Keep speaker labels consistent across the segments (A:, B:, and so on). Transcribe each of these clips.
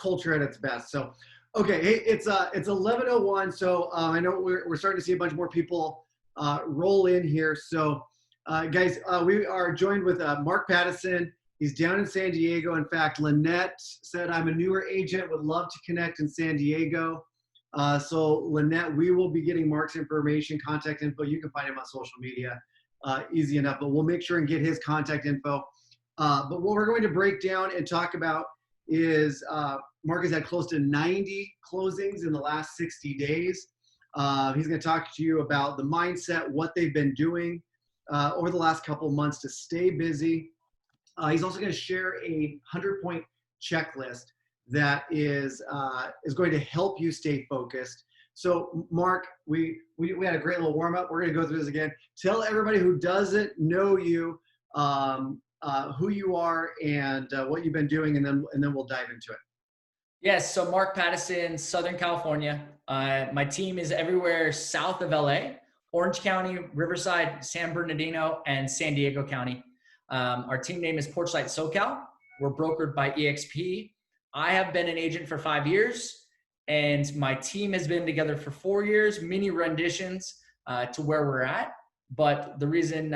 A: culture at its best. So, okay, hey, it's 11:01. So I know we're starting to see a bunch more people roll in here. So, guys, we are joined with Mark Pattison. He's down in San Diego. In fact, Lynette said, "I'm a newer agent, would love to connect in San Diego." So, Lynette, we will be getting Mark's information, contact info. You can find him on social media, easy enough. But we'll make sure and get his contact info. But what we're going to break down and talk about is Mark has had close to 90 closings in the last 60 days. He's going to talk to you about the mindset, what they've been doing over the last couple of months to stay busy. He's also going to share a 100-point checklist that is going to help you stay focused. So, Mark, we had a great little warm up. We're going to go through this again. Tell everybody who doesn't know you who you are and what you've been doing, and then we'll dive into it.
B: Yes, so Mark Pattison, Southern California. My team is everywhere south of LA, Orange County, Riverside, San Bernardino, and San Diego County. Our team name is Porchlight SoCal. We're brokered by EXP. I have been an agent for 5 years, and my team has been together for 4 years, mini renditions to where we're at. But the reason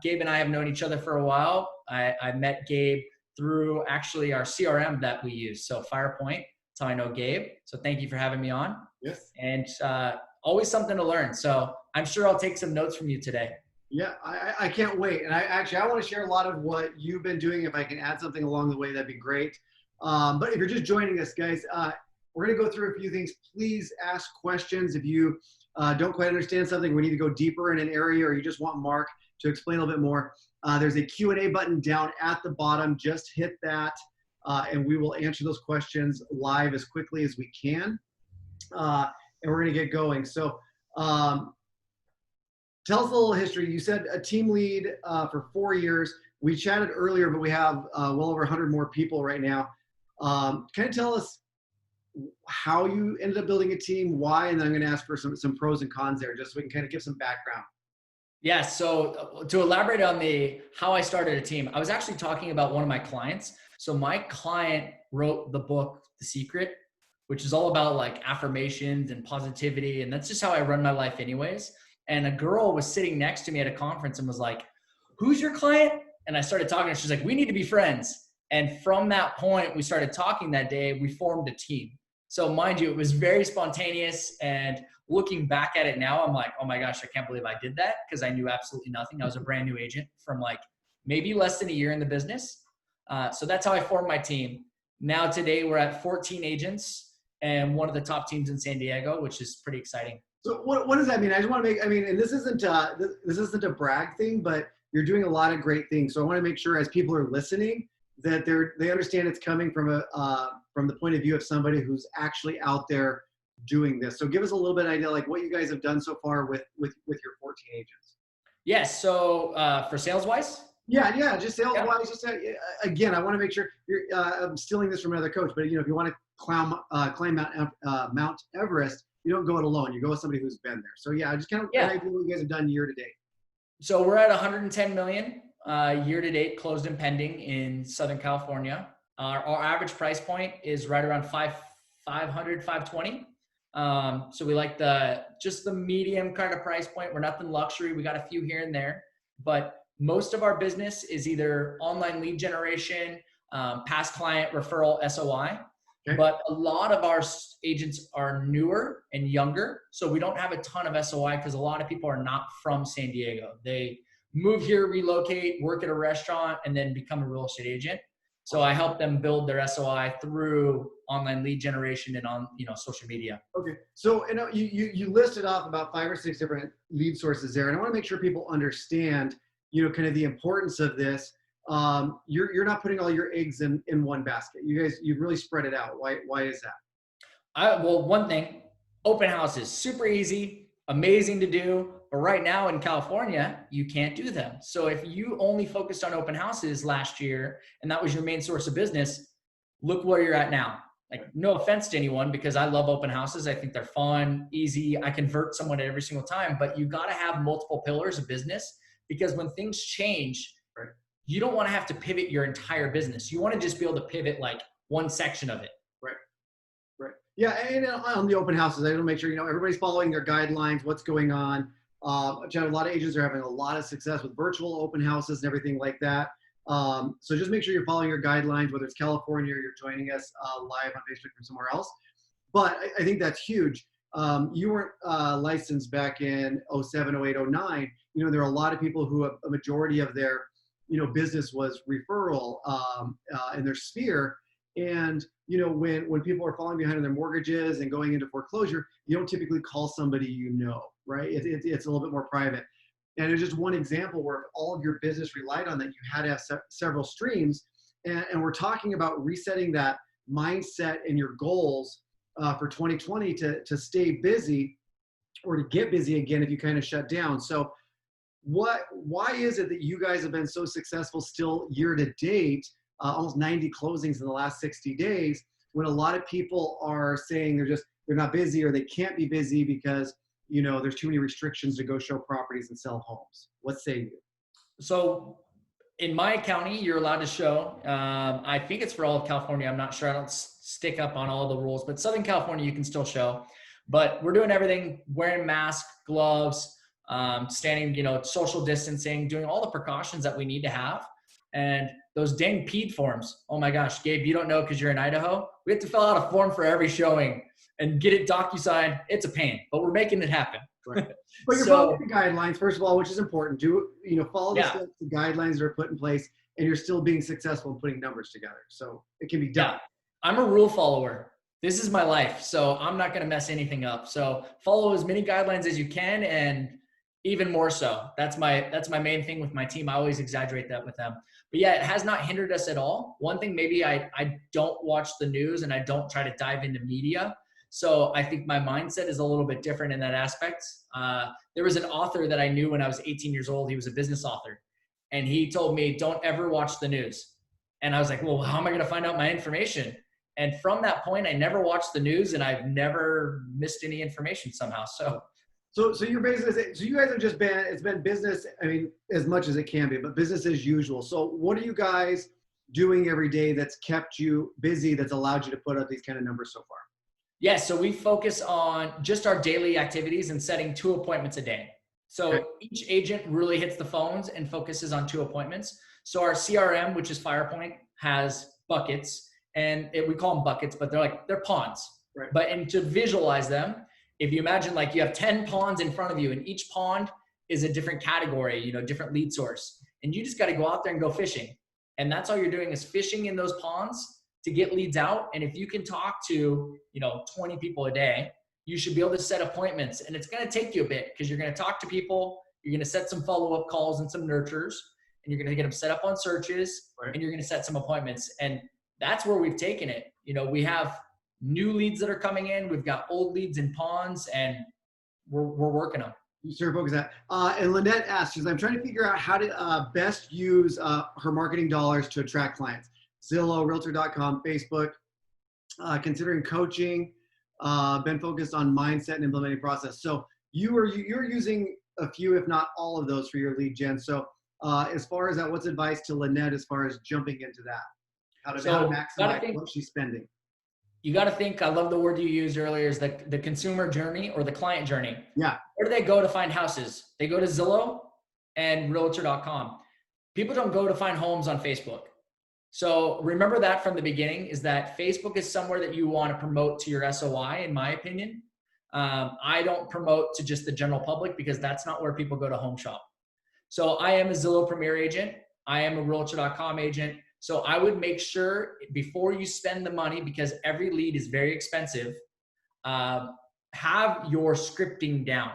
B: Gabe and I have known each other for a while, I met Gabe through actually our CRM that we use. So FirePoint, that's how I know Gabe. So thank you for having me on.
A: Yes.
B: And always something to learn. So I'm sure I'll take some notes from you today.
A: Yeah, I can't wait. And I want to share a lot of what you've been doing. If I can add something along the way, that'd be great. But if you're just joining us, guys, we're going to go through a few things. Please ask questions. If you don't quite understand something, we need to go deeper in an area, or you just want Mark to explain a little bit more, there's a Q&A button down at the bottom. Just hit that, and we will answer those questions live as quickly as we can. And we're going to get going. So tell us a little history. You said a team lead for 4 years. We chatted earlier, but we have well over 100 more people right now. Can you tell us how you ended up building a team, why, and then I'm going to ask for some pros and cons there, just so we can kind of give some background.
B: Yeah, so to elaborate on how I started a team, I was actually talking about one of my clients. So my client wrote the book, The Secret, which is all about like affirmations and positivity. And that's just how I run my life anyways. And a girl was sitting next to me at a conference and was like, "Who's your client?" And I started talking to her. She's like, "We need to be friends." And from that point, we started talking that day. We formed a team. So mind you, it was very spontaneous. And looking back at it now, I'm like, oh my gosh, I can't believe I did that, because I knew absolutely nothing. I was a brand new agent from like maybe less than a year in the business. So that's how I formed my team. Now today we're at 14 agents and one of the top teams in San Diego, which is pretty exciting.
A: So what does that mean? I just want to and this isn't a brag thing, but you're doing a lot of great things. So I want to make sure as people are listening that they understand it's coming from the point of view of somebody who's actually out there doing this. So give us a little bit of idea, like what you guys have done so far with your 14 agents.
B: Yes. So for sales wise?
A: Yeah. Just sales wise. Just again, I want to make sure I'm stealing this from another coach, but if you want to climb Mount Everest, you don't go it alone. You go with somebody who's been there. So yeah, just kind of idea what you guys have done year to date.
B: So we're at 110 million year to date, closed and pending in Southern California. Our average price point is right around 500, 520. So we like just the medium kind of price point. We're nothing luxury. We got a few here and there, but most of our business is either online lead generation, past client referral, SOI. Okay. But a lot of our agents are newer and younger. So we don't have a ton of SOI because a lot of people are not from San Diego. They move here, relocate, work at a restaurant, and then become a real estate agent. So I help them build their SOI through online lead generation and on social media. Okay. So you listed off about 5 or 6 different lead sources there, and I want to make sure people understand kind of the importance of this. You're not putting all your eggs in one basket. You've really spread it out. Why is that? Well, one thing, open houses, super easy, amazing to do. But right now in California, you can't do them. So if you only focused on open houses last year and that was your main source of business, look where you're at now. Like, no offense to anyone, because I love open houses. I think they're fun, easy. I convert someone every single time, but you got to have multiple pillars of business, because when things change, right, you don't want to have to pivot your entire business. You want to just be able to pivot like one section of it.
A: Right. Yeah, and on the open houses, I want to make sure everybody's following their guidelines, what's going on. A lot of agents are having a lot of success with virtual open houses and everything like that. So just make sure you're following your guidelines, whether it's California or you're joining us live on Facebook from somewhere else. But I think that's huge. You weren't licensed back in 07, 08, 09. There are a lot of people who a majority of their business was referral in their sphere. And when people are falling behind on their mortgages and going into foreclosure, you don't typically call somebody, right? It's a little bit more private. And it's just one example where if all of your business relied on that, you had to have several streams. And we're talking about resetting that mindset and your goals for 2020 to stay busy or to get busy again if you kind of shut down. So why is it that you guys have been so successful still year to date, almost 90 closings in the last 60 days, when a lot of people are saying they're not busy or they can't be busy because there's too many restrictions to go show properties and sell homes? What say you?
B: So in my county, you're allowed to show. I think it's for all of California. I'm not sure. I don't stick up on all the rules, but Southern California, you can still show. But we're doing everything, wearing masks, gloves, standing, social distancing, doing all the precautions that we need to have. And those dang PED forms. Oh my gosh, Gabe, you don't know because you're in Idaho. We have to fill out a form for every showing and get it DocuSign. It's a pain, but we're making it happen.
A: Right. But you're following the guidelines, first of all, which is important. Follow the guidelines that are put in place, and you're still being successful in putting numbers together. So it can be done.
B: Yeah. I'm a rule follower. This is my life, so I'm not going to mess anything up. So follow as many guidelines as you can, and even more so. That's my main thing with my team. I always exaggerate that with them. But yeah, it has not hindered us at all. One thing, maybe I don't watch the news and I don't try to dive into media. So I think my mindset is a little bit different in that aspect. There was an author that I knew when I was 18 years old. He was a business author. And he told me, don't ever watch the news. And I was like, well, how am I going to find out my information? And from that point, I never watched the news and I've never missed any information somehow.
A: So your business, so you guys have it's been business, as much as it can be, but business as usual. So what are you guys doing every day that's kept you busy, that's allowed you to put up these kind of numbers so far?
B: Yes, so we focus on just our daily activities and setting 2 appointments a day. So each agent really hits the phones and focuses on 2 appointments. So our CRM, which is FirePoint, has buckets, and we call them buckets, but they're ponds.
A: Right.
B: And to visualize them, if you imagine you have 10 ponds in front of you, and each pond is a different category, different lead source, and you just got to go out there and go fishing. And that's all you're doing is fishing in those ponds to get leads out. And if you can talk to, 20 people a day, you should be able to set appointments. And it's going to take you a bit because you're going to talk to people, you're going to set some follow-up calls and some nurtures, and you're going to get them set up on searches, and you're going to set some appointments. And that's where we've taken it. We have new leads that are coming in. We've got old leads in ponds, and we're working them.
A: You sort of focus that. And Lynette asks, I'm trying to figure out how to best use her marketing dollars to attract clients. Zillow, Realtor.com, Facebook, considering coaching, been focused on mindset and implementing process. So you're using a few, if not all of those for your lead gen. So as far as that, what's advice to Lynette as far as jumping into that? How to maximize what she's spending?
B: You got to think, I love the word you used earlier, is the consumer journey or the client journey.
A: Yeah.
B: Where do they go to find houses? They go to Zillow and Realtor.com. People don't go to find homes on Facebook. So remember that from the beginning, is that Facebook is somewhere that you want to promote to your SOI, in my opinion. I don't promote to just the general public because that's not where people go to home shop. So I am a Zillow Premier agent. I am a Realtor.com agent. So I would make sure before you spend the money, because every lead is very expensive, have your scripting down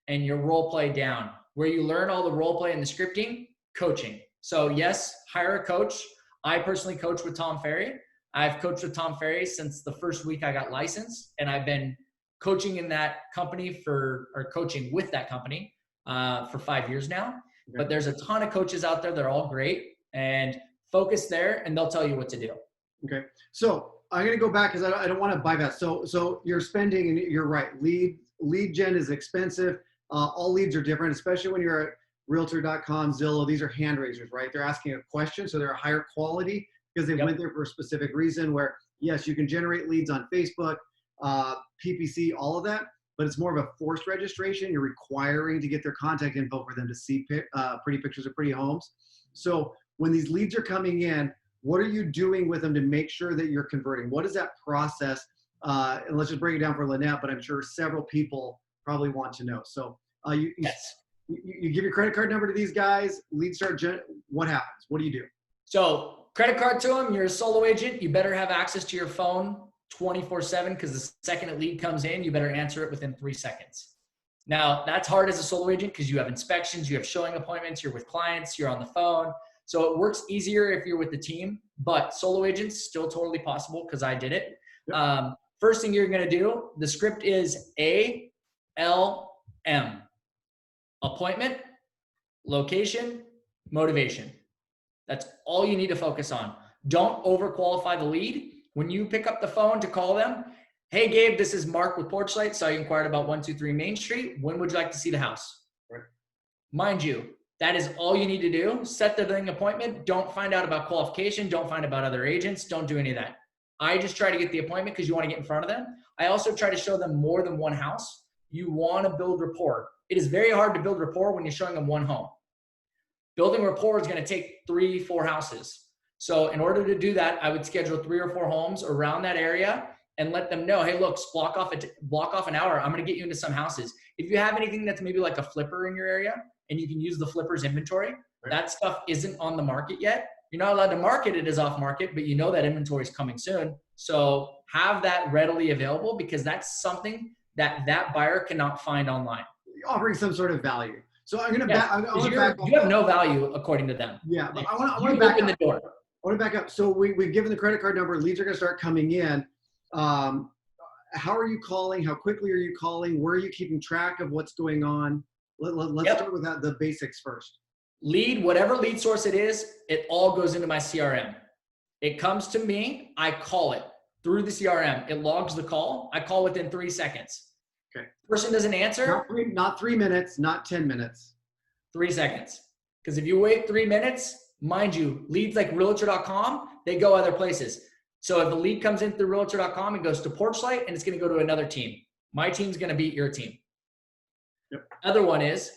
B: and your role play down. Where you learn all the role play and the scripting, coaching. So yes, hire a coach. I personally coach with Tom Ferry. I've coached with Tom Ferry since the first week I got licensed, and I've been coaching in that company coaching with that company for 5 years now. Okay. But there's a ton of coaches out there. They're all great, and focus there and they'll tell you what to do.
A: Okay. So I'm going to go back because I don't want to bypass. So you're spending, and you're right. Lead gen is expensive. All leads are different, especially when you're at Realtor.com, Zillow. These are hand raisers, right? They're asking a question. So they're a higher quality because they went there for a specific reason, where yes, you can generate leads on Facebook. PPC, all of that, but it's more of a forced registration. You're requiring to get their contact info for them to see pretty pictures of pretty homes. So when these leads are coming in, what are you doing with them to make sure that you're converting? What is that process? And let's just break it down for Lynette, but I'm sure several people probably want to know. So
B: Yes.
A: you give your credit card number to these guys, leads start, what happens? What do you do?
B: So credit card to them, you're a solo agent. You better have access to your phone 24/7 because the second a lead comes in, you better answer it within 3 seconds. Now, that's hard as a solo agent because you have inspections, you have showing appointments, you're with clients, you're on the phone. So it works easier if you're with the team, but solo agents still totally possible because I did it.
A: Yep.
B: First thing you're going to do, the script is ALM. Appointment, location, motivation. That's all you need to focus on. Don't overqualify the lead. When you pick up the phone to call them, hey, Gabe, this is Mark with Porchlight. So you inquired about 123 Main Street. When would you like to see the house?
A: Right.
B: Mind you, that is all you need to do. Set the appointment. Don't find out about qualification. Don't find out about other agents. Don't do any of that. I just try to get the appointment because you want to get in front of them. I also try to show them more than one house. You want to build rapport. It is very hard to build rapport when you're showing them one home. Building rapport is going to take 3-4 houses. So in order to do that, I would schedule 3 or 4 homes around that area and let them know, hey, look, block off an hour. I'm going to get you into some houses. If you have anything that's maybe like a flipper in your area and you can use the flipper's inventory, right, that stuff isn't on the market yet. You're not allowed to market it as off market, but you know that inventory is coming soon. So have that readily available because that's something that buyer cannot find online.
A: Offering some sort of value. So I'm going to back up.
B: You have no value according to them.
A: Yeah, but I want to back up. I want to back up. So we've given the credit card number. Leads are going to start coming in. How are you calling? How quickly are you calling? Where are you keeping track of what's going on? Let's start with the basics first.
B: Lead, whatever lead source it is, it all goes into my CRM. It comes to me. I call it through the CRM. It logs the call. I call within 3 seconds.
A: Okay.
B: Person doesn't answer.
A: Not 3 minutes, not 10 minutes.
B: 3 seconds. Because if you wait 3 minutes, mind you, leads like realtor.com, they go other places. So if a lead comes in through realtor.com, it goes to Porchlight and it's going to go to another team. My team's going to beat your team.
A: Yep.
B: Other one is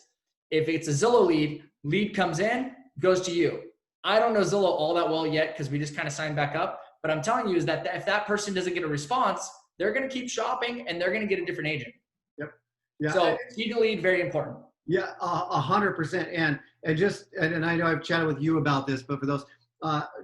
B: if it's a Zillow lead comes in, goes to you. I don't know Zillow all that well yet because we just kind of signed back up. But I'm telling you is that if that person doesn't get a response, they're going to keep shopping and they're going to get a different agent.
A: Yep. Yeah.
B: So speed to lead, very important.
A: Yeah, 100%. And I know I've chatted with you about this, but for those,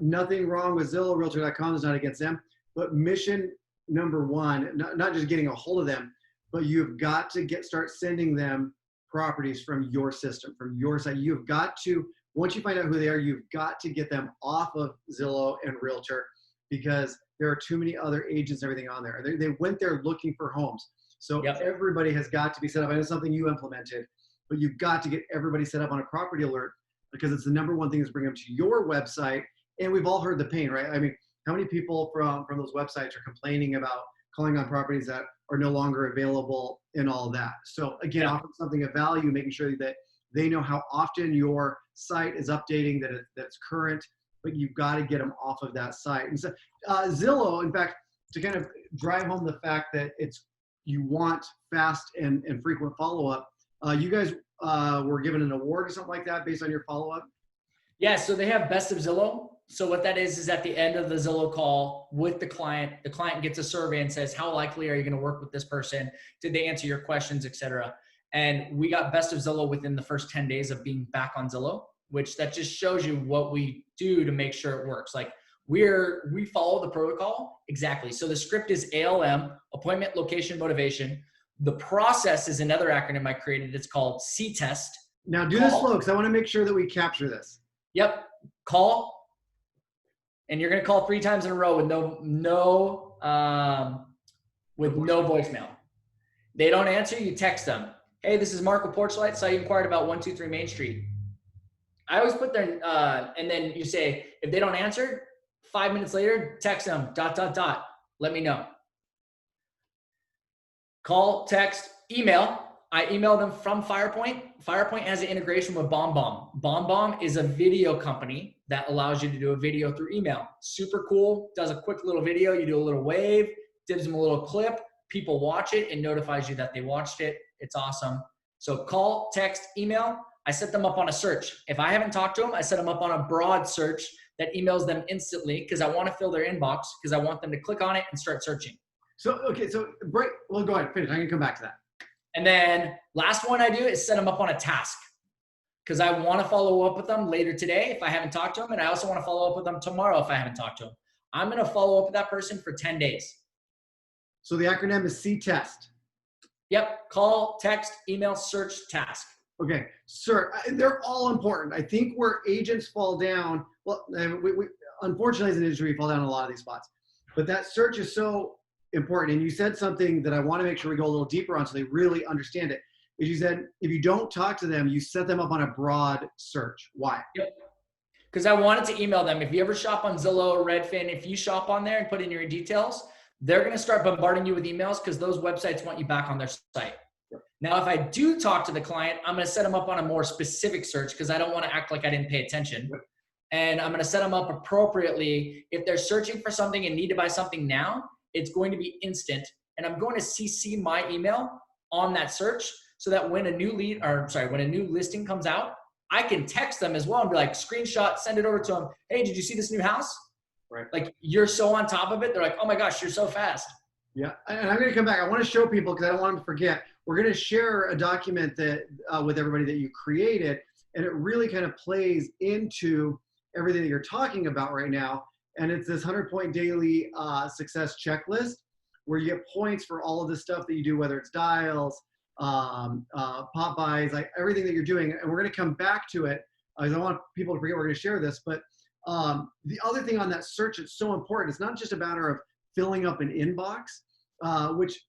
A: nothing wrong with Zillow, Realtor.com is not against them. But mission number one, not just getting a hold of them, but you've got to start sending them properties from your system, from your site. You've got to, once you find out who they are, you've got to get them off of Zillow and Realtor because there are too many other agents and everything on there. They went there looking for homes. So everybody has got to be set up. I know it's something you implemented, but you've got to get everybody set up on a property alert because it's the number one thing is bring them to your website. And we've all heard the pain, right? I mean, how many people from those websites are complaining about calling on properties that are no longer available and all that? So again, offering something of value, making sure that they know how often your site is updating, that it's current, but you've got to get them off of that site. And so Zillow, in fact, to kind of drive home the fact that you want fast and frequent follow-up, you guys were given an award or something like that based on your follow-up?
B: Yeah, so they have Best of Zillow. So what that is at the end of the Zillow call with the client gets a survey and says, how likely are you going to work with this person? Did they answer your questions, et cetera? And we got Best of Zillow within the first 10 days of being back on Zillow, which that just shows you what we do to make sure it works. Like we follow the protocol exactly. So the script is ALM, appointment, location, motivation. The process is another acronym I created. It's called C-test.
A: Now do this slow because I want to make sure that we capture this.
B: Yep. Call. And you're going to call 3 times in a row with no voicemail. They don't answer, you text them. Hey, this is Mark with Porchlight. Saw you inquired about 123 Main Street. I always put their, and then you say, if they don't answer, 5 minutes later, text them, ... Let me know. Call, text, email. I email them from FirePoint. FirePoint has an integration with BombBomb. BombBomb is a video company that allows you to do a video through email. Super cool. Does a quick little video. You do a little wave, gives them a little clip. people watch it, it notifies you that they watched it. It's awesome. So call, text, email. I set them up on a search. If I haven't talked to them, I set them up on a broad search that emails them instantly because I want to fill their inbox because I want them to click on it and start searching.
A: So, okay, so break. Well, go ahead, finish. I'm gonna come back to that.
B: And then last one I do is set them up on a task because I want to follow up with them later today if I haven't talked to them. And I also want to follow up with them tomorrow if I haven't talked to them. I'm going to follow up with that person for 10 days.
A: So the acronym is C-test.
B: Yep. Call, text, email, search, task.
A: Okay, sir, they're all important. I think where agents fall down, well, we unfortunately as an industry, we fall down in a lot of these spots. But that search is so important. And you said something that I want to make sure we go a little deeper on so they really understand it. Is you said if you don't talk to them, you set them up on a broad search. Why?
B: Yep. Because I wanted to email them. If you ever shop on Zillow or Redfin, if you shop on there and put in your details, they're going to start bombarding you with emails because those websites want you back on their site. Now, if I do talk to the client, I'm going to set them up on a more specific search because I don't want to act like I didn't pay attention. And I'm going to set them up appropriately. If they're searching for something and need to buy something now, it's going to be instant. And I'm going to CC my email on that search so that when a new when a new listing comes out, I can text them as well and be like, screenshot, send it over to them. Hey, did you see this new house?
A: Right.
B: Like, you're so on top of it. They're like, oh my gosh, you're so fast.
A: Yeah, and I'm going to come back. I want to show people because I don't want them to forget. We're going to share a document that with everybody that you created, and it really kind of plays into everything that you're talking about right now. And it's this 100-point daily success checklist where you get points for all of the stuff that you do, whether it's dials, pop buys, like everything that you're doing. And we're going to come back to it because I want people to forget we're going to share this. But the other thing on that search, it's so important. It's not just a matter of filling up an inbox, which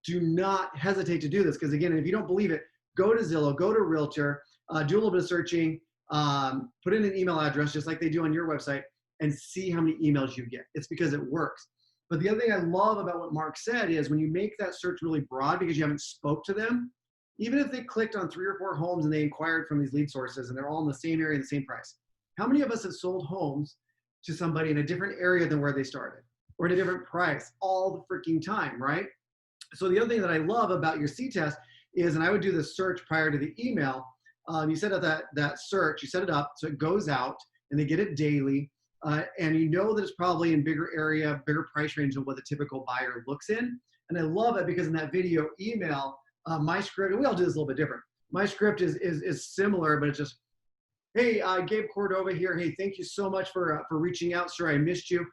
A: do not hesitate to do this. Because again, if you don't believe it, go to Zillow, go to Realtor, do a little bit of searching, put in an email address just like they do on your website and see how many emails you get. It's because it works. But the other thing I love about what Mark said is when you make that search really broad because you haven't spoke to them, even if they clicked on 3 or 4 homes and they inquired from these lead sources and they're all in the same area, the same price. How many of us have sold homes to somebody in a different area than where they started or at a different price all the freaking time, right? So the other thing that I love about your C-test is, and I would do the search prior to the email, you set up that search, you set it up so it goes out and they get it daily. And you know that it's probably in bigger area, bigger price range than what the typical buyer looks in. And I love it because in that video email, my script, and we all do this a little bit different. My script is similar, but it's just, hey, Gabe Cordova here. Hey, thank you so much for reaching out, sir. I missed you.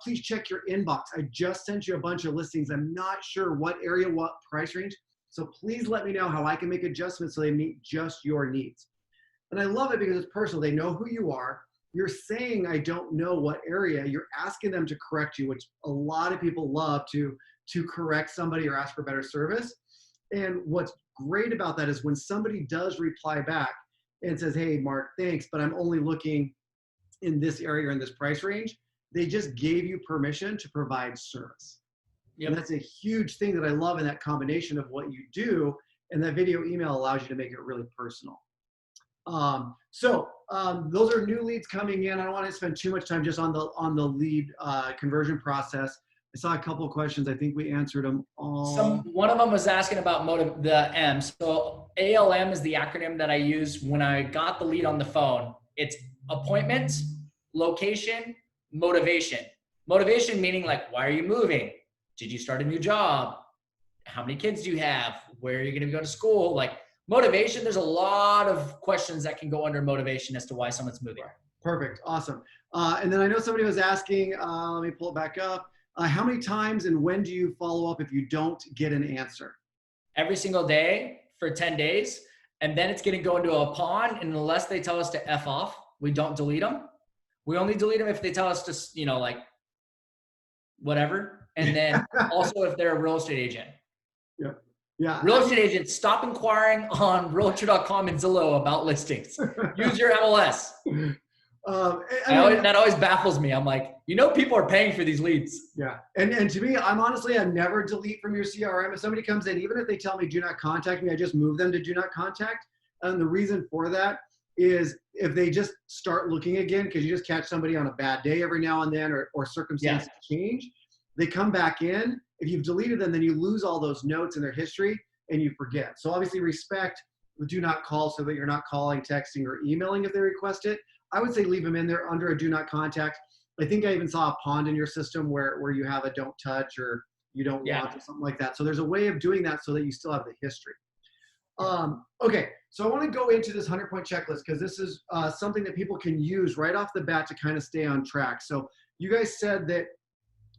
A: Please check your inbox. I just sent you a bunch of listings. I'm not sure what area, what price range. So please let me know how I can make adjustments so they meet just your needs. And I love it because it's personal. They know who you are. You're saying, I don't know what area. You're asking them to correct you, which a lot of people love to correct somebody or ask for better service. And what's great about that is when somebody does reply back and says, hey, Mark, thanks, but I'm only looking in this area or in this price range, they just gave you permission to provide service. Yep. And that's a huge thing that I love in that combination of what you do. And that video email allows you to make it really personal. Those are new leads coming in. I don't want to spend too much time just on the lead conversion process. I saw a couple of questions. I think we answered them all.
B: One of them was asking about the M. So ALM is the acronym that I use when I got the lead on the phone. It's appointment, location, motivation. Motivation meaning like, why are you moving? Did you start a new job? How many kids do you have? Where are you going to go to school? Like motivation, there's a lot of questions that can go under motivation as to why someone's moving.
A: Perfect. Awesome. And then I know somebody was asking, let me pull it back up. How many times and when do you follow up if you don't get an answer?
B: Every single day for 10 days. And then it's going to go into a pond. And unless they tell us to F off, we don't delete them. We only delete them if they tell us to, like whatever. And then also if they're a real estate agent.
A: Yeah. Yeah.
B: Real estate agents, stop inquiring on realtor.com and Zillow about listings. Use your MLS. That always baffles me. I'm like, people are paying for these leads.
A: Yeah. And to me, I never delete from your CRM. If somebody comes in, even if they tell me do not contact me, I just move them to do not contact. And the reason for that is if they just start looking again, because you just catch somebody on a bad day every now and then or circumstances change, they come back in. if you've deleted them, then you lose all those notes in their history and you forget. So obviously respect the do not call so that you're not calling, texting, or emailing if they request it. I would say leave them in there under a do not contact. I think I even saw a pond in your system where you have a don't touch or you don't want or something like that. So there's a way of doing that so that you still have the history. Okay, so I want to go into this 100-point checklist because this is something that people can use right off the bat to kind of stay on track. So you guys said that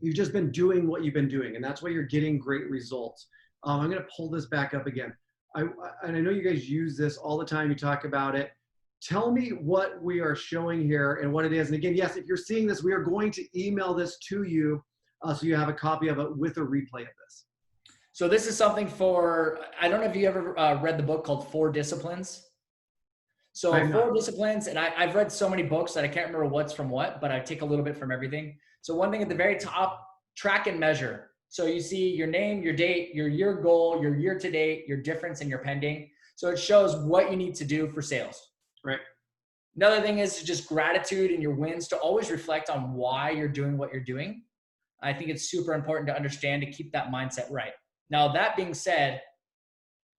A: you've just been doing what you've been doing, and that's why you're getting great results. I'm going to pull this back up again. And I know you guys use this all the time. You talk about it. Tell me what we are showing here and what it is. And again, yes, if you're seeing this, we are going to email this to you so you have a copy of it with a replay of this.
B: So this is something for, I don't know if you ever read the book called 4 Disciplines. So 4 Disciplines, and I've read so many books that I can't remember what's from what, but I take a little bit from everything. So one thing at the very top, track and measure. So you see your name, your date, your year goal, your year to date, your difference, and your pending. So it shows what you need to do for sales.
A: Right.
B: Another thing is just gratitude and your wins, to always reflect on why you're doing what you're doing. I think it's super important to understand to keep that mindset right. Now, that being said,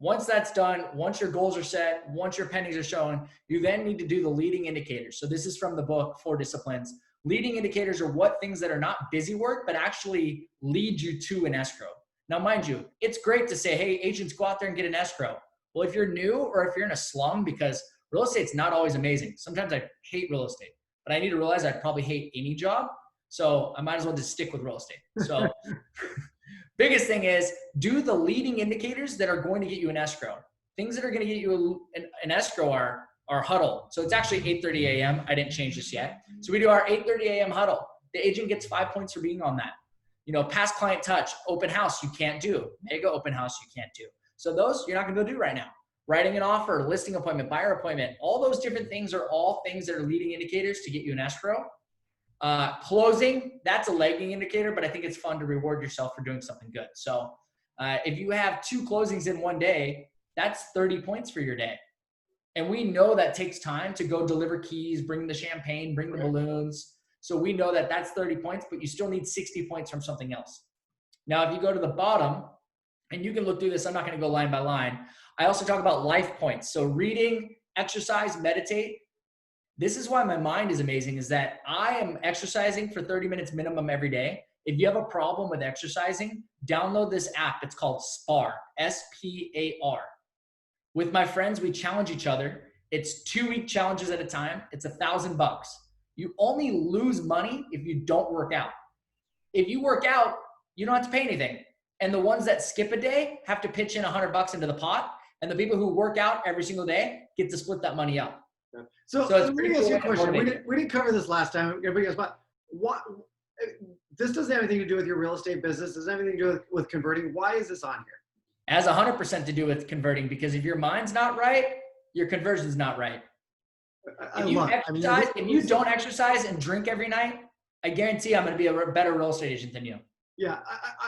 B: once that's done, once your goals are set, once your pendings are shown, you then need to do the leading indicators. So this is from the book, 4 Disciplines. Leading indicators are what things that are not busy work, but actually lead you to an escrow. Now, mind you, it's great to say, hey, agents, go out there and get an escrow. Well, if you're new or if you're in a slum, because real estate's not always amazing. Sometimes I hate real estate, but I need to realize I probably hate any job. So I might as well just stick with real estate. So biggest thing is do the leading indicators that are going to get you an escrow. Things that are going to get you an escrow are huddle. So it's actually 8:30 a.m. I didn't change this yet. So we do our 8:30 a.m. huddle. The agent gets 5 points for being on that. You know, past client touch, open house, you can't do. Mega open house, you can't do. So those you're not going to be able to do right now. Writing an offer, listing appointment, buyer appointment, all those different things are all things that are leading indicators to get you an escrow. Closing, that's a lagging indicator, but I think it's fun to reward yourself for doing something good. So if you have 2 closings in one day, that's 30 points for your day. And we know that takes time to go deliver keys, bring the champagne, bring the balloons. So we know that that's 30 points, but you still need 60 points from something else. Now, if you go to the bottom, and you can look through this, I'm not going to go line by line. I also talk about life points. So reading, exercise, meditate. This is why my mind is amazing, is that I am exercising for 30 minutes minimum every day. If you have a problem with exercising, download this app. It's called SPAR, S-P-A-R. With my friends, we challenge each other. It's 2-week challenges at a time. It's $1,000. You only lose money if you don't work out. If you work out, you don't have to pay anything. And the ones that skip a day have to pitch in $100 into the pot. And the people who work out every single day get to split that money up.
A: So let me ask you a question. We didn't cover this last time. But what? This doesn't have anything to do with your real estate business. It doesn't have anything to do with converting. Why is this on here?
B: It has 100% to do with converting, because if your mind's not right, your conversion's not right. If you don't exercise and drink every night, I guarantee I'm going to be a better real estate agent than you.
A: Yeah,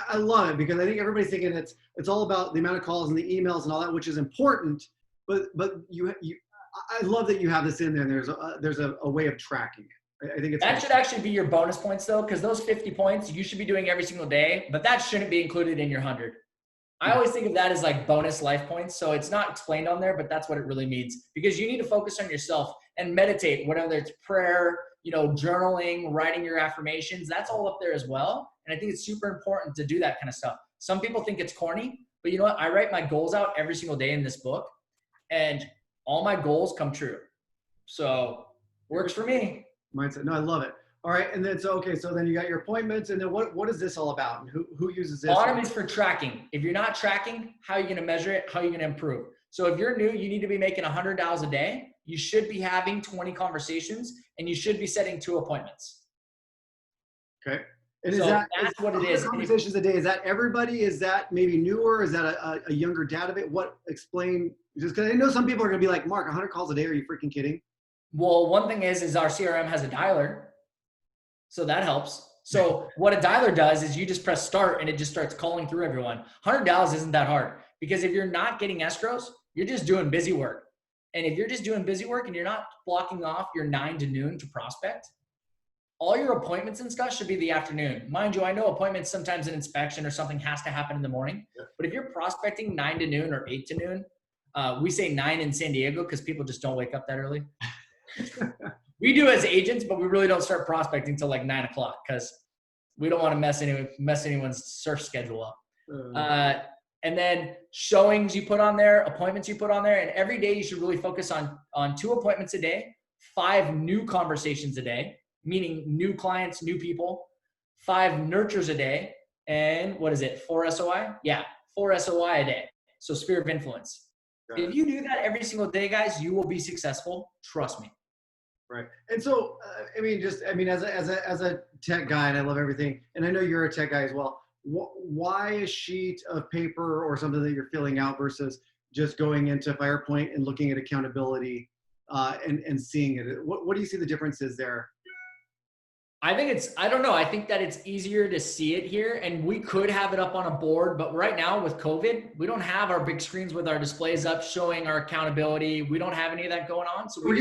A: I love it, because I think everybody's thinking it's all about the amount of calls and the emails and all that, which is important. But I love that you have this in there, and there's a way of tracking it. I think that
B: should actually be your bonus points, though, because those 50 points you should be doing every single day, but that shouldn't be included in your 100. I always think of that as like bonus life points. So it's not explained on there, but that's what it really means, because you need to focus on yourself and meditate, whether it's prayer, journaling, writing your affirmations, that's all up there as well. And I think it's super important to do that kind of stuff. Some people think it's corny, but you know what? I write my goals out every single day in this book, and all my goals come true. So works for me.
A: Mindset. No, I love it. All right. And then, so then you got your appointments, and then what is this all about? And who uses this?
B: Bottom is for tracking. If you're not tracking, how are you going to measure it? How are you going to improve? So if you're new, you need to be making $100 a day. You should be having 20 conversations, and you should be setting 2 appointments.
A: Okay. And
B: so that's what it is.
A: Conversations a day. Is that everybody? Is that maybe newer? Is that a younger database? Explain, just because I know some people are going to be like, Mark, 100 calls a day. Are you freaking kidding?
B: Well, one thing is our CRM has a dialer. So that helps. So what a dialer does is you just press start and it just starts calling through everyone. $100 isn't that hard, because if you're not getting escrows, you're just doing busy work. And if you're just doing busy work and you're not blocking off your 9 to noon to prospect, all your appointments and stuff should be the afternoon. Mind you, I know appointments, sometimes an inspection or something has to happen in the morning. But if you're prospecting 9 to noon or 8 to noon, we say 9 in San Diego because people just don't wake up that early. We do as agents, but we really don't start prospecting till like 9 o'clock because we don't want to mess anyone's surf schedule up. And then showings you put on there, appointments you put on there, and every day you should really focus on 2 appointments a day, 5 new conversations a day, meaning new clients, new people, 5 nurtures a day, and what is it, 4 SOI? Yeah, 4 SOI a day. So sphere of influence. If you do that every single day, guys, you will be successful. Trust me.
A: Right. And so, as a tech guy, and I love everything, and I know you're a tech guy as well. Why a sheet of paper or something that you're filling out versus just going into FirePoint and looking at accountability and seeing it? What do you see the differences there?
B: I don't know. I think that it's easier to see it here, and we could have it up on a board, but right now with COVID, we don't have our big screens with our displays up showing our accountability. We don't have any of that going on. So
A: I'll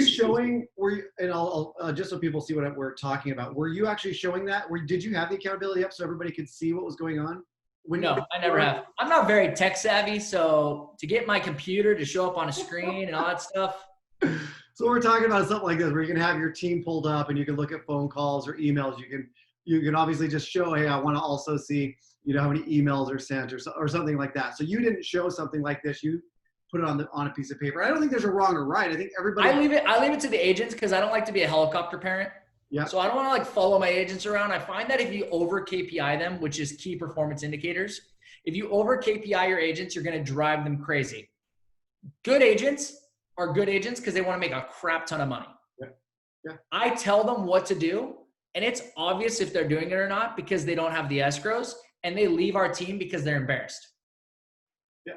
A: just so people see what we're talking about. Were you actually showing that? Did you have the accountability up so everybody could see what was going on?
B: No, I never have. I'm not very tech savvy, so to get my computer to show up on a screen and all that stuff.
A: So we're talking about something like this, where you can have your team pulled up and you can look at phone calls or emails. You can obviously just show, hey, I want to also see, how many emails are sent or something like that. So you didn't show something like this. You put it on a piece of paper. I don't think there's a wrong or right. I think everybody.
B: I leave it to the agents because I don't like to be a helicopter parent.
A: Yeah.
B: So I don't want to follow my agents around. I find that if you over KPI them, which is key performance indicators, if you over KPI your agents, you're going to drive them crazy. Good agents are good agents because they want to make a crap ton of money.
A: Yeah.
B: I tell them what to do, and it's obvious if they're doing it or not because they don't have the escrows, and they leave our team because they're embarrassed.
A: Yeah,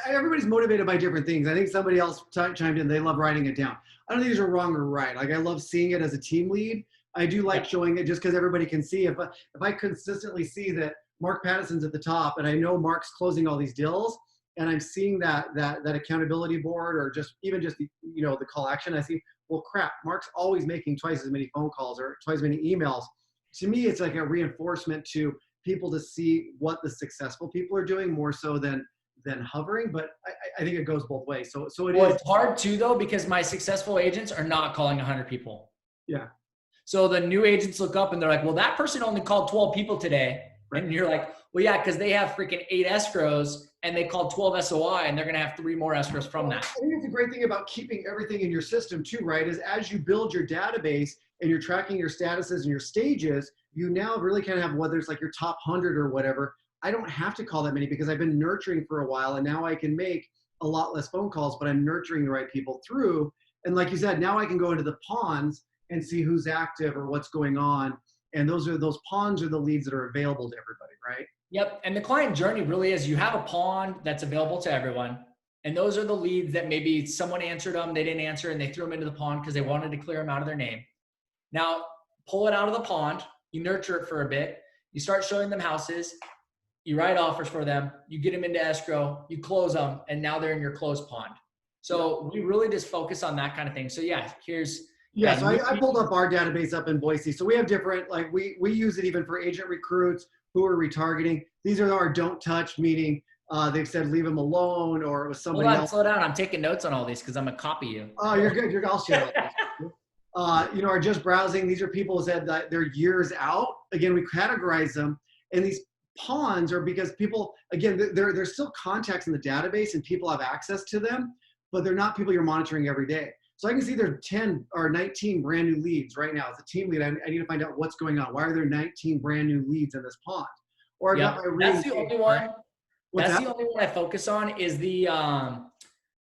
A: everybody's motivated by different things. I think somebody else chimed in. They love writing it down. I don't think these are wrong or right. Like I love seeing it as a team lead. I do like showing it just because everybody can see. If I consistently see that Mark Pattison's at the top, and I know Mark's closing all these deals, and I'm seeing that accountability board or just the call action, I see, well, crap, Mark's always making twice as many phone calls or twice as many emails. To me, it's like a reinforcement to people to see what the successful people are doing more so than hovering. But I think it goes both ways. So it's
B: hard too, though, because my successful agents are not calling 100 people.
A: Yeah.
B: So the new agents look up and they're like, well, that person only called 12 people today. Right. And you're like, well, yeah, because they have freaking 8 escrows and they called 12 SOI and they're going to have 3 more escrows from that.
A: I think it's a great thing about keeping everything in your system too, right? Is as you build your database and you're tracking your statuses and your stages, you now really kind of have, whether it's like your top 100 or whatever, I don't have to call that many because I've been nurturing for a while and now I can make a lot less phone calls, but I'm nurturing the right people through. And like you said, now I can go into the ponds and see who's active or what's going on. And those ponds are the leads that are available to everybody, right?
B: Yep. And the client journey really is you have a pond that's available to everyone. And those are the leads that maybe someone answered them, they didn't answer, and they threw them into the pond because they wanted to clear them out of their name. Now, pull it out of the pond, you nurture it for a bit, you start showing them houses, you write offers for them, you get them into escrow, you close them, and now they're in your closed pond. So we really just focus on that kind of thing. So
A: so I pulled up our database up in Boise. So we have different, like we use it even for agent recruits who are retargeting. These are our don't touch, meaning they've said leave them alone or it was somebody else.
B: Slow down. I'm taking notes on all these because I'm going to copy you.
A: Oh, you're good. I'll share it. Are just browsing. These are people who said that they're years out. Again, we categorize them. And these ponds are because people, again, there's still contacts in the database and people have access to them, but they're not people you're monitoring every day. So I can see there's 10 or 19 brand new leads right now. As a team lead, I need to find out what's going on. Why are there 19 brand new leads in this pond? Or
B: that's the only one. That's the only one I focus on is the, I'm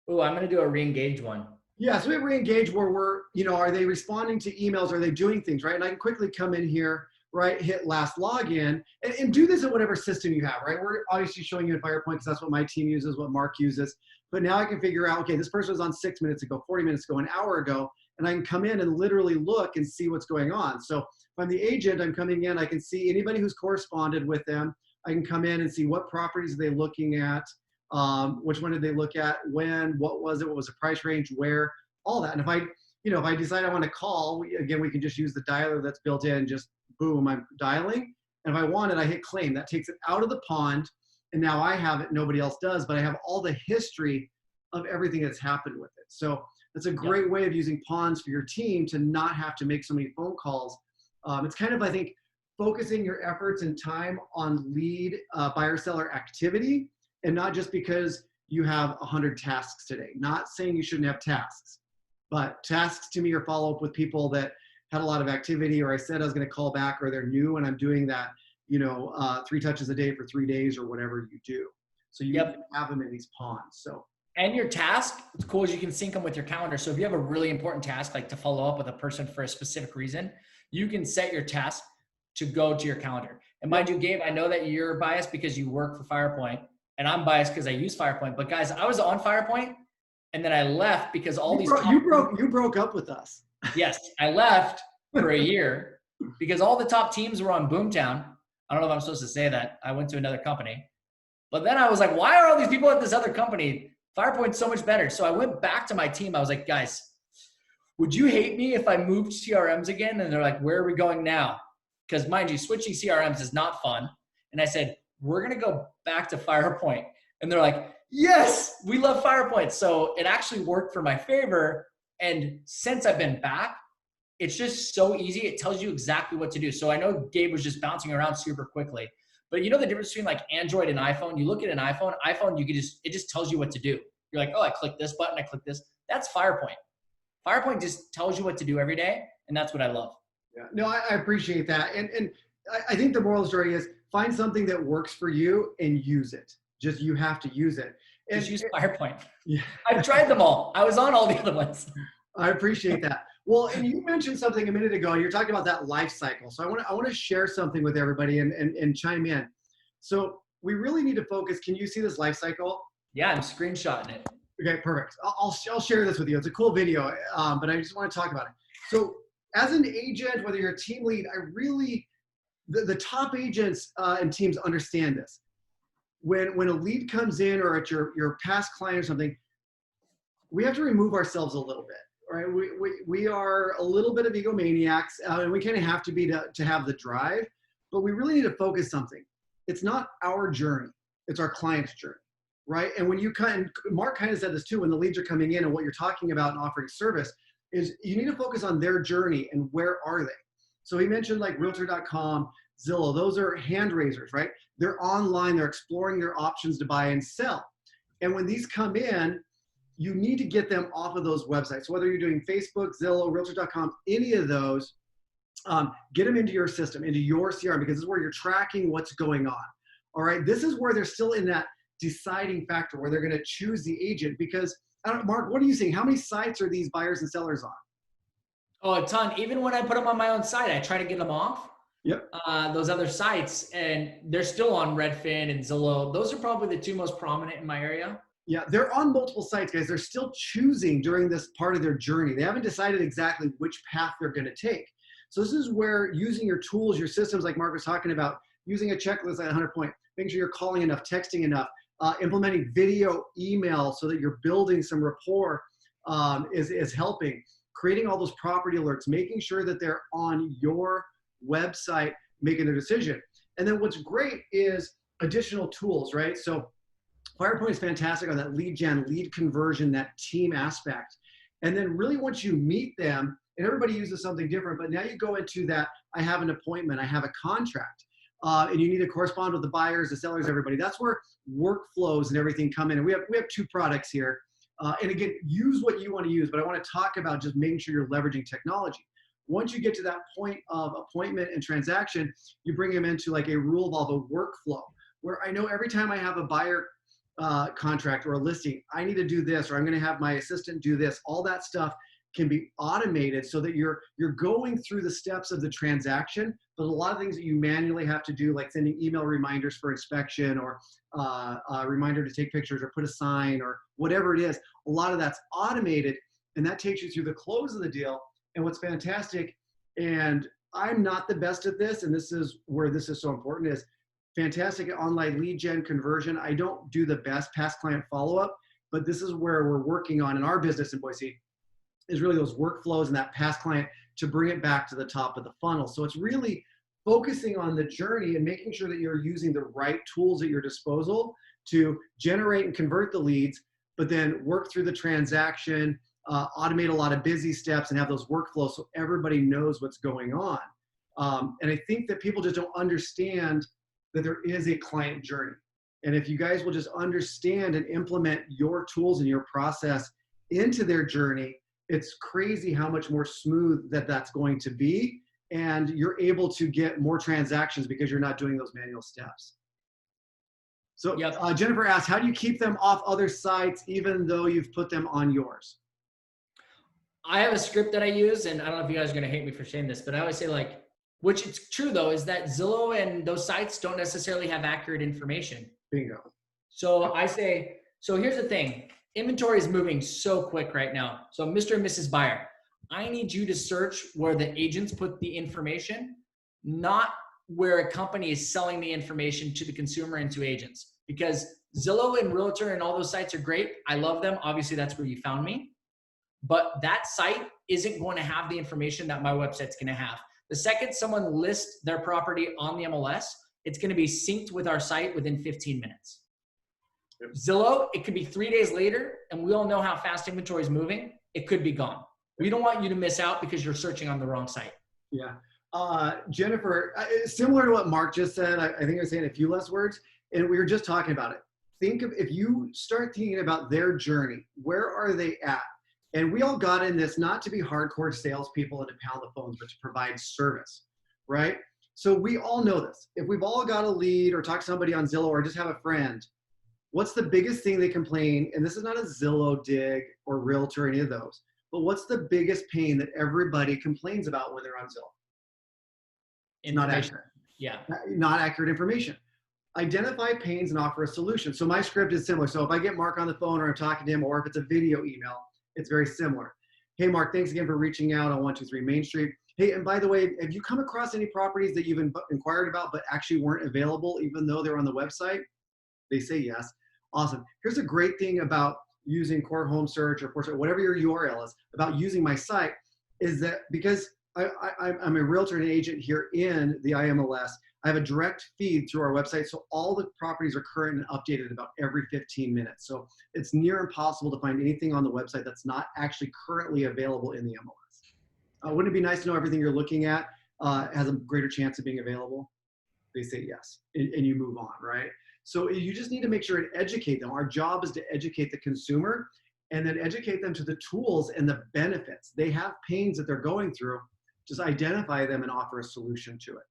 B: going to do a re-engage one.
A: Yeah, so we have re-engage where we're, are they responding to emails? Are they doing things, right? And I can quickly come in here, right, hit last login and do this in whatever system you have, right? We're obviously showing you in FirePoint because that's what my team uses, what Mark uses. But now I can figure out, okay, this person was on 6 minutes ago, 40 minutes ago, an hour ago, and I can come in and literally look and see what's going on. So if I'm the agent, I'm coming in, I can see anybody who's corresponded with them. I can come in and see what properties are they looking at, which one did they look at, when, what was it, what was the price range, where, all that. And you know, if I decide I want to call, we can just use the dialer that's built in, just boom, I'm dialing. And if I want it, I hit claim. That takes it out of the pond. And now I have it, nobody else does, but I have all the history of everything that's happened with it. So that's a great way of using ponds for your team to not have to make so many phone calls. It's kind of, I think, focusing your efforts and time on lead buyer seller activity, and not just because you have 100 tasks today. Not saying you shouldn't have tasks, but tasks to me are follow up with people that had a lot of activity, or I said I was going to call back, or they're new and I'm doing that, you know, 3 touches a day for 3 days or whatever you do. So you have them in these ponds. So.
B: And your task, what's cool is you can sync them with your calendar. So if you have a really important task, like to follow up with a person for a specific reason, you can set your task to go to your calendar. And mind you, Gabe, I know that you're biased because you work for FirePoint, and I'm biased because I use FirePoint. But guys, I was on FirePoint, and then I left because
A: you broke up with us.
B: Yes, I left for a year because all the top teams were on Boomtown. I don't know if I'm supposed to say that. I went to another company. But then I was like, why are all these people at this other company? FirePoint's so much better. So I went back to my team. I was like, guys, would you hate me if I moved CRMs again? And they're like, where are we going now? Because mind you, switching CRMs is not fun. And I said, we're going to go back to FirePoint. And they're like, yes, we love FirePoint. So it actually worked for my favor. And since I've been back, it's just so easy. It tells you exactly what to do. So I know Gabe was just bouncing around super quickly, but you know the difference between like Android and iPhone? You look at an iPhone, you can it just tells you what to do. You're like, oh, I click this button, I click this. That's FirePoint. FirePoint just tells you what to do every day. And that's what I love.
A: Yeah, no, I appreciate that. And I think the moral story is find something that works for you and use it. Just, you have to use it.
B: Just use FirePoint.
A: Yeah.
B: I've tried them all. I was on all the other ones.
A: I appreciate that. Well, and you mentioned something a minute ago. You're talking about that life cycle. So I want to share something with everybody and chime in. So we really need to focus. Can you see this life cycle?
B: Yeah, I'm screenshotting it.
A: Okay, perfect. I'll share this with you. It's a cool video, but I just want to talk about it. So as an agent, whether you're a team lead, the top agents and teams understand this. When a lead comes in, or at your past client or something, we have to remove ourselves a little bit. Right, we are a little bit of egomaniacs, and we kind of have to be to have the drive, but we really need to focus something. It's not our journey, it's our client's journey, right? And when Mark kind of said this too, when the leads are coming in and what you're talking about and offering service, is you need to focus on their journey and where are they. So he mentioned like Realtor.com, Zillow, those are hand raisers, right? They're online, they're exploring their options to buy and sell. And when these come in, you need to get them off of those websites. Whether you're doing Facebook, Zillow, Realtor.com, any of those, get them into your system, into your CRM, because this is where you're tracking what's going on. All right, this is where they're still in that deciding factor where they're going to choose the agent. Because, Mark, what are you seeing? How many sites are these buyers and sellers on?
B: Oh, a ton. Even when I put them on my own site, I try to get them off.
A: Yep.
B: Those other sites, and they're still on Redfin and Zillow. Those are probably the two most prominent in my area.
A: Yeah, they're on multiple sites, guys. They're still choosing during this part of their journey. They haven't decided exactly which path they're going to take. So this is where using your tools, your systems, like Mark was talking about, using a checklist at 100 point, making sure you're calling enough, texting enough, implementing video, email, so that you're building some rapport is helping. Creating all those property alerts, making sure that they're on your website, making their decision. And then what's great is additional tools, right? So FirePoint is fantastic on that lead gen, lead conversion, that team aspect. And then really once you meet them, and everybody uses something different, but now you go into that, I have an appointment, I have a contract, and you need to correspond with the buyers, the sellers, everybody. That's where workflows and everything come in. And we have 2 products here. And again, use what you want to use, but I want to talk about just making sure you're leveraging technology. Once you get to that point of appointment and transaction, you bring them into like a rule of a workflow, where I know every time I have a buyer contract or a listing, I need to do this, or I'm going to have my assistant do this. All that stuff can be automated so that you're going through the steps of the transaction, but a lot of things that you manually have to do, like sending email reminders for inspection, or a reminder to take pictures, or put a sign, or whatever it is, a lot of that's automated, and that takes you through the close of the deal. And what's fantastic, and I'm not the best at this, and this is where this is so important, is fantastic online lead gen conversion. I don't do the best past client follow-up, but this is where we're working on in our business in Boise, is really those workflows and that past client to bring it back to the top of the funnel. So it's really focusing on the journey and making sure that you're using the right tools at your disposal to generate and convert the leads, but then work through the transaction, automate a lot of busy steps, and have those workflows so everybody knows what's going on. And I think that people just don't understand that there is a client journey. And if you guys will just understand and implement your tools and your process into their journey, it's crazy how much more smooth that's going to be. And you're able to get more transactions because you're not doing those manual steps. So
B: Yep.
A: Jennifer asks, how do you keep them off other sites even though you've put them on yours?
B: I have a script that I use, and I don't know if you guys are going to hate me for saying this, but I always say, like, which it's true though, is that Zillow and those sites don't necessarily have accurate information.
A: Bingo.
B: So I say, so here's the thing. Inventory is moving so quick right now. So Mr. and Mrs. Buyer, I need you to search where the agents put the information, not where a company is selling the information to the consumer and to agents. Because Zillow and Realtor and all those sites are great. I love them. Obviously, that's where you found me. But that site isn't going to have the information that my website's going to have. The second someone lists their property on the MLS, it's going to be synced with our site within 15 minutes. Yep. Zillow, it could be 3 days later, and we all know how fast inventory is moving. It could be gone. We don't want you to miss out because you're searching on the wrong site.
A: Yeah. Jennifer, similar to what Mark just said, I think I was saying a few less words, and we were just talking about it. Think of, if you start thinking about their journey, where are they at? And we all got in this not to be hardcore salespeople and to pound the phones, but to provide service, right? So we all know this. If we've all got a lead or talk to somebody on Zillow or just have a friend, what's the biggest thing they complain? And this is not a Zillow dig or Realtor, any of those, but what's the biggest pain that everybody complains about when they're on Zillow? Not accurate.
B: Yeah.
A: Not accurate information. Identify pains and offer a solution. So my script is similar. So if I get Mark on the phone or I'm talking to him, or if it's a video email, it's very similar. Hey, Mark, thanks again for reaching out on 123 Main Street. Hey, and by the way, have you come across any properties that you've inquired about but actually weren't available even though they're on the website? They say yes. Awesome. Here's a great thing about using Core Home Search or Core, whatever your URL is, about using my site, is that because I'm a realtor and agent here in the IMLS, I have a direct feed through our website. So all the properties are current and updated about every 15 minutes. So it's near impossible to find anything on the website that's not actually currently available in the MLS. Wouldn't it be nice to know everything you're looking at has a greater chance of being available? They say yes, and you move on, right? So you just need to make sure and educate them. Our job is to educate the consumer and then educate them to the tools and the benefits. They have pains that they're going through. Just identify them and offer a solution to it.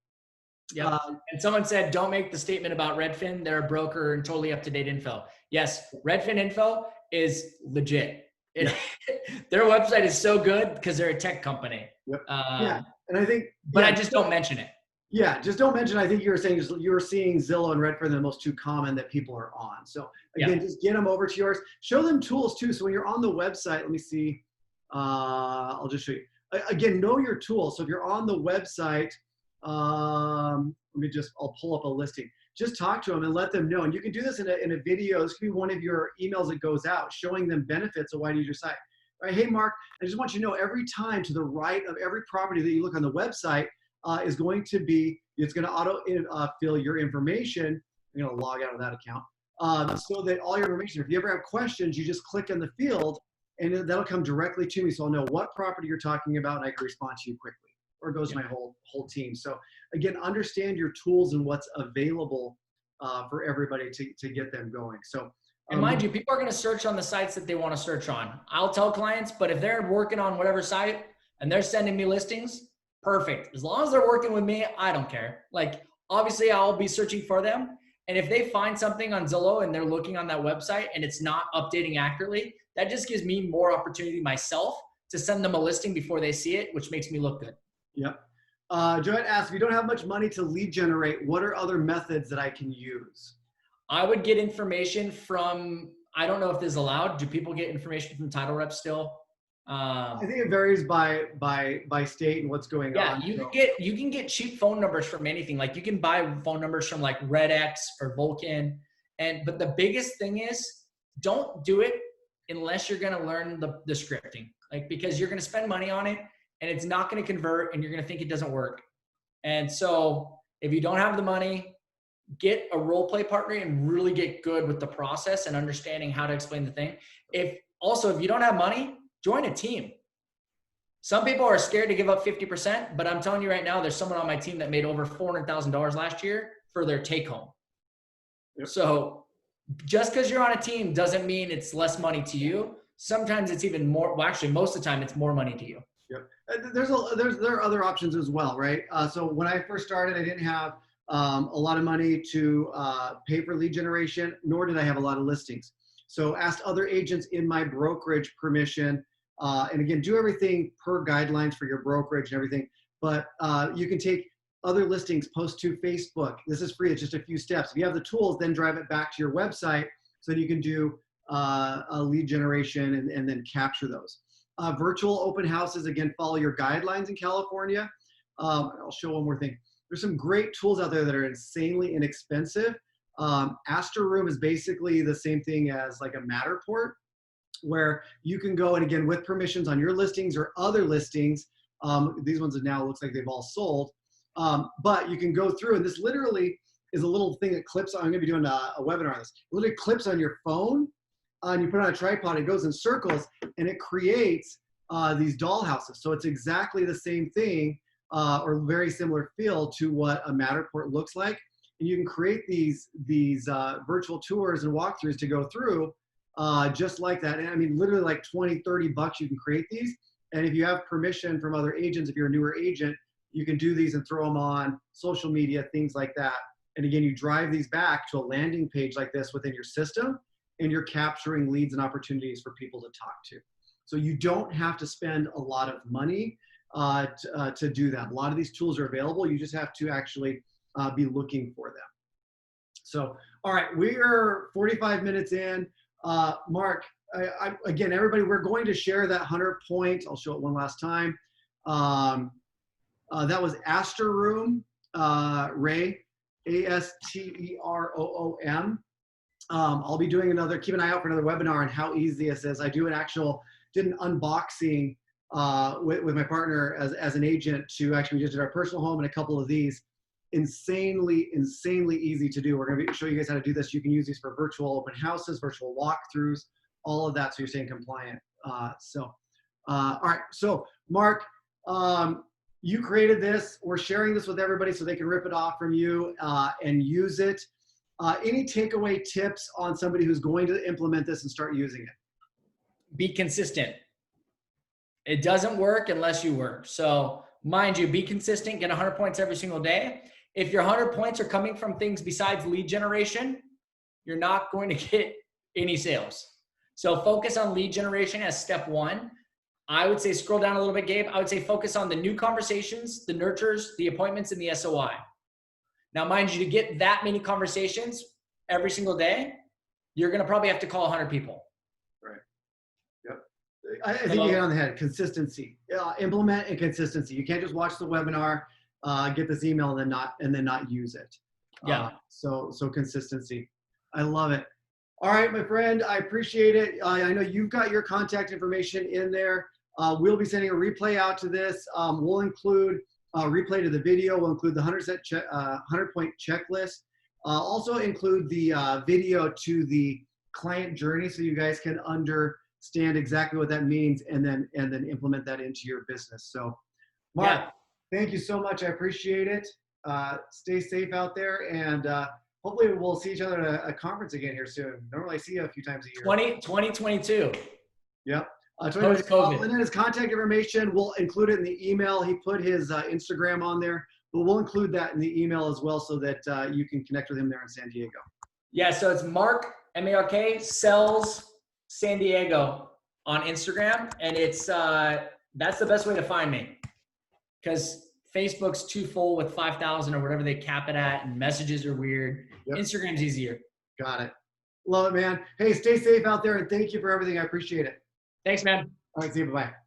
B: Yeah. And someone said, don't make the statement about Redfin. They're a broker and totally up-to-date info. Yes, Redfin info is legit. Their website is so good because they're a tech company.
A: Yep. Yeah. And I think,
B: but I just don't mention it.
A: Yeah, just don't mention. I think you were saying you're seeing Zillow and Redfin, the most two common that people are on. So again, just get them over to yours. Show them tools too. So when you're on the website, let me see. I'll just show you. Again, know your tools. So if you're on the website, I'll pull up a listing. Just talk to them and let them know. And you can do this in a video. This could be one of your emails that goes out showing them benefits of why to use your site. All right, hey, Mark, I just want you to know every time to the right of every property that you look on the website is going to be, it's going to auto fill your information. I'm going to log out of that account so that all your information, if you ever have questions, you just click in the field and that'll come directly to me. So I'll know what property you're talking about and I can respond to you quickly. Or it goes to my whole team. So again, understand your tools and what's available for everybody to get them going. So,
B: and mind you, people are going to search on the sites that they want to search on. I'll tell clients, but if they're working on whatever site and they're sending me listings, perfect. As long as they're working with me, I don't care. Like, obviously I'll be searching for them. And if they find something on Zillow and they're looking on that website and it's not updating accurately, that just gives me more opportunity myself to send them a listing before they see it, which makes me look good.
A: Yep. Joette asks, if you don't have much money to lead generate, what are other methods that I can use?
B: I would get information from, I don't know if this is allowed. Do people get information from title reps still?
A: I think it varies by state and what's going on.
B: Yeah, you can get cheap phone numbers from anything. Like you can buy phone numbers from like RedX or Vulcan. But the biggest thing is don't do it unless you're going to learn the scripting, like, because you're going to spend money on it and it's not going to convert and you're going to think it doesn't work. And so if you don't have the money, get a role play partner and really get good with the process and understanding how to explain the thing. If you don't have money, join a team. Some people are scared to give up 50%, but I'm telling you right now, there's someone on my team that made over $400,000 last year for their take home. Yep. So just because you're on a team doesn't mean it's less money to you. Sometimes it's even more. Well, actually, most of the time it's more money to you.
A: Yep. There are other options as well, right? So when I first started, I didn't have a lot of money to pay for lead generation, nor did I have a lot of listings. So asked other agents in my brokerage permission, and again, do everything per guidelines for your brokerage and everything. But you can take other listings, post to Facebook. This is free. It's just a few steps. If you have the tools, then drive it back to your website so that you can do a lead generation and then capture those. Virtual open houses, again, follow your guidelines in California. I'll show one more thing. There's some great tools out there that are insanely inexpensive. Aster Room is basically the same thing as like a Matterport, where you can go and, again, with permissions on your listings or other listings. These ones now looks like they've all sold. But you can go through, and this literally is a little thing that clips on. I'm going to be doing a webinar on this. It literally clips on your phone, and you put it on a tripod. It goes in circles, and it creates these doll houses. So it's exactly the same thing, or very similar feel to what a Matterport looks like. And you can create these virtual tours and walkthroughs to go through just like that. And I mean, literally like 20, 30 bucks, you can create these. And if you have permission from other agents, if you're a newer agent, you can do these and throw them on social media, things like that. And again, you drive these back to a landing page like this within your system, and you're capturing leads and opportunities for people to talk to. So you don't have to spend a lot of money to do that. A lot of these tools are available. You just have to actually be looking for them. So, all right, we are 45 minutes in. Mark, again, everybody, we're going to share that 100 point. I'll show it one last time. That was Aster Room, Ray, Asteroom. I'll be doing keep an eye out for another webinar on how easy this is. I did an unboxing with my partner as an agent to actually, we just did our personal home and a couple of these. Insanely easy to do. We're going to show you guys how to do this. You can use these for virtual open houses, virtual walkthroughs, all of that, so you're staying compliant. All right, so Mark, you created this. We're sharing this with everybody so they can rip it off from you and use it. Any takeaway tips on somebody who's going to implement this and start using it?
B: Be consistent. It doesn't work unless you work. So mind you, be consistent, get 100 points every single day. If your 100 points are coming from things besides lead generation, you're not going to get any sales. So focus on lead generation as step one. I would say scroll down a little bit, Gabe. I would say focus on the new conversations, the nurtures, the appointments, and the SOI. Now, mind you, to get that many conversations every single day, you're going to probably have to call 100 people.
A: Right. Yep. I think you hit on the head. Consistency. Implement and consistency. You can't just watch the webinar, get this email, and then not use it.
B: Yeah.
A: So consistency. I love it. All right, my friend. I appreciate it. I know you've got your contact information in there. We'll be sending a replay out to this. We'll include a replay to the video. We'll include the 100-point checklist. Also include the video to the client journey so you guys can understand exactly what that means and then implement that into your business. So, Mark, thank you so much. I appreciate it. Stay safe out there, and hopefully we'll see each other at a conference again here soon. Normally I see you a few times a year.
B: 2022.
A: Yep.
B: Post-COVID.
A: And then his contact information, we'll include it in the email. He put his Instagram on there, but we'll include that in the email as well so that you can connect with him there in San Diego. Yeah,
B: so it's Mark, M-A-R-K, Sells San Diego on Instagram. And it's that's the best way to find me, because Facebook's too full with 5,000 or whatever they cap it at, and messages are weird. Yep. Instagram's easier.
A: Got it. Love it, man. Hey, stay safe out there, and thank you for everything. I appreciate it.
B: Thanks, man.
A: All right, see you. Bye-bye.